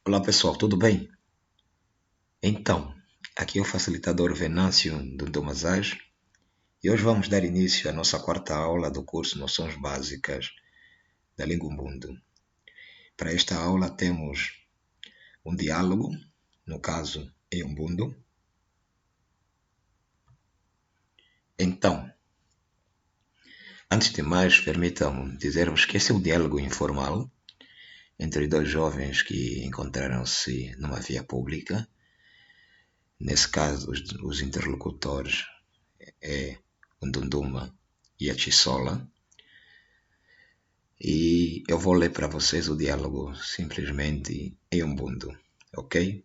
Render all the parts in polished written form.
Olá pessoal, tudo bem? Então, aqui é o facilitador Venâncio do Domasage e hoje vamos dar início à nossa quarta aula do curso Noções Básicas da Língua Umbundo. Para esta aula temos um diálogo, no caso em Umbundo. Então, antes de mais, permitam-me dizer-vos que esse é um diálogo informal entre dois jovens que encontraram-se numa via pública. Nesse caso, os interlocutores é o Ndunduma e a Chissola. E eu vou ler para vocês o diálogo simplesmente em Umbundo, ok?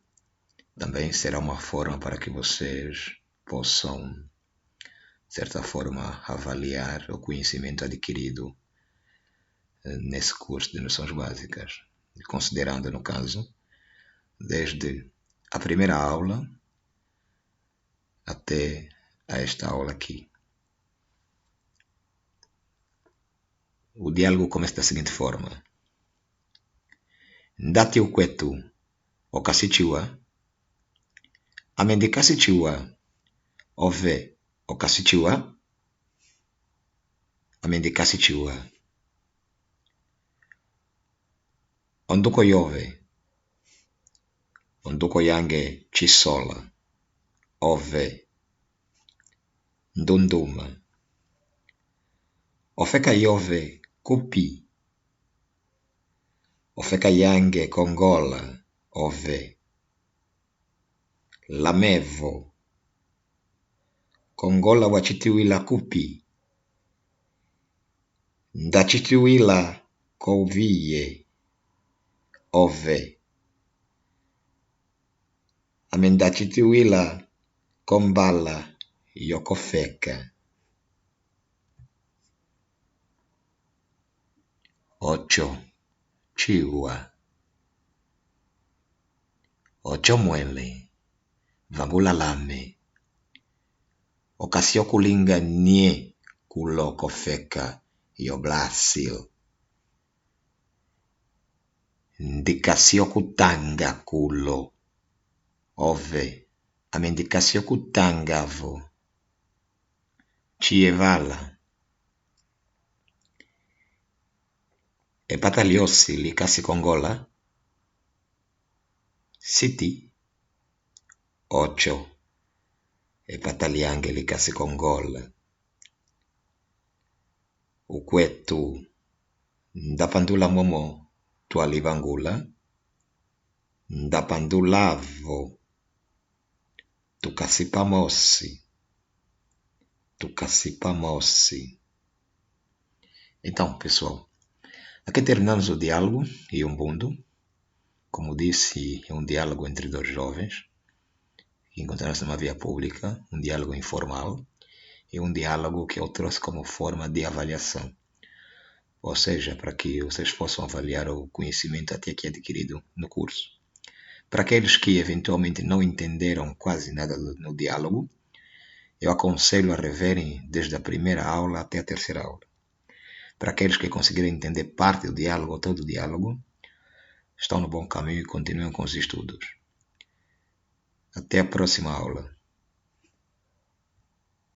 Também será uma forma para que vocês possam, de certa forma, avaliar o conhecimento adquirido nesse curso de noções básicas, considerando, no caso, desde a primeira aula até a esta aula aqui. O diálogo começa da seguinte forma: Ndati ukwetu okasichiwa, amendikasichiwa, ove okasichiwa, amendikasichiwa, onduko yove, onduko yange Chissola, ove Ndunduma, ofeka yove kupi, ofeka yange Kongola, ove lamevo, Kongola wachitiwila kupi, ndachitiwila koviye, ove amendachitiwila kombala yokofeka. Ocho chiwa, ocho mwele vangula lame, okasio kulinga nie kulo kofeka yo blasil, ndikasio kutanga kulo, ove amendikasio kutangavo, chievala, epataliosi likasi Kongola, siti, ocho, epataliange likasi Kongola, ukwetu, ndapandula momo tualivangula, ndapandulavo, tucasipamosi. Então, pessoal, aqui terminamos o diálogo em Umbundo. Como disse, é um diálogo entre dois jovens que encontraram-se numa via pública, um diálogo informal e um diálogo que eu trouxe como forma de avaliação. Ou seja, para que vocês possam avaliar o conhecimento até aqui adquirido no curso. Para aqueles que eventualmente não entenderam quase nada no diálogo, eu aconselho a reverem desde a primeira aula até a terceira aula. Para aqueles que conseguiram entender parte do diálogo ou todo o diálogo, estão no bom caminho e continuem com os estudos. Até a próxima aula.